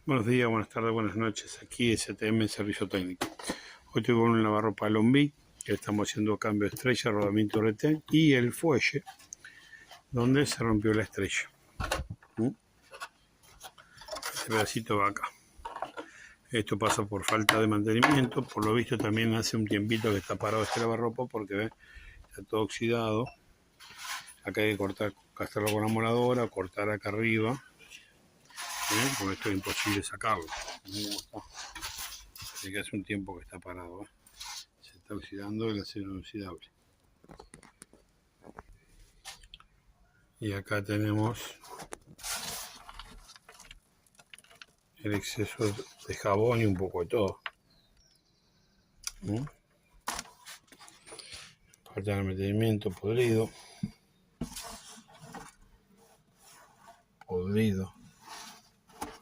Buenos días, buenas tardes, buenas noches. Aquí STM Servicio Técnico. Hoy estoy con un lavarropa Lombí, que estamos haciendo cambio de estrella, rodamiento retén y el fuelle donde se rompió la estrella. Este pedacito va acá. Esto pasa por falta de mantenimiento. Por lo visto también hace un tiempito que está parado este lavarropa porque ¿ves? Está todo oxidado. Acá hay que cortar, gastarlo con la moladora, cortar acá arriba. Con esto es imposible sacarlo. Así que hace un tiempo que está parado. Se está oxidando el acero inoxidable. Y acá tenemos el exceso de jabón y un poco de todo. Falta de mantenimiento, podrido.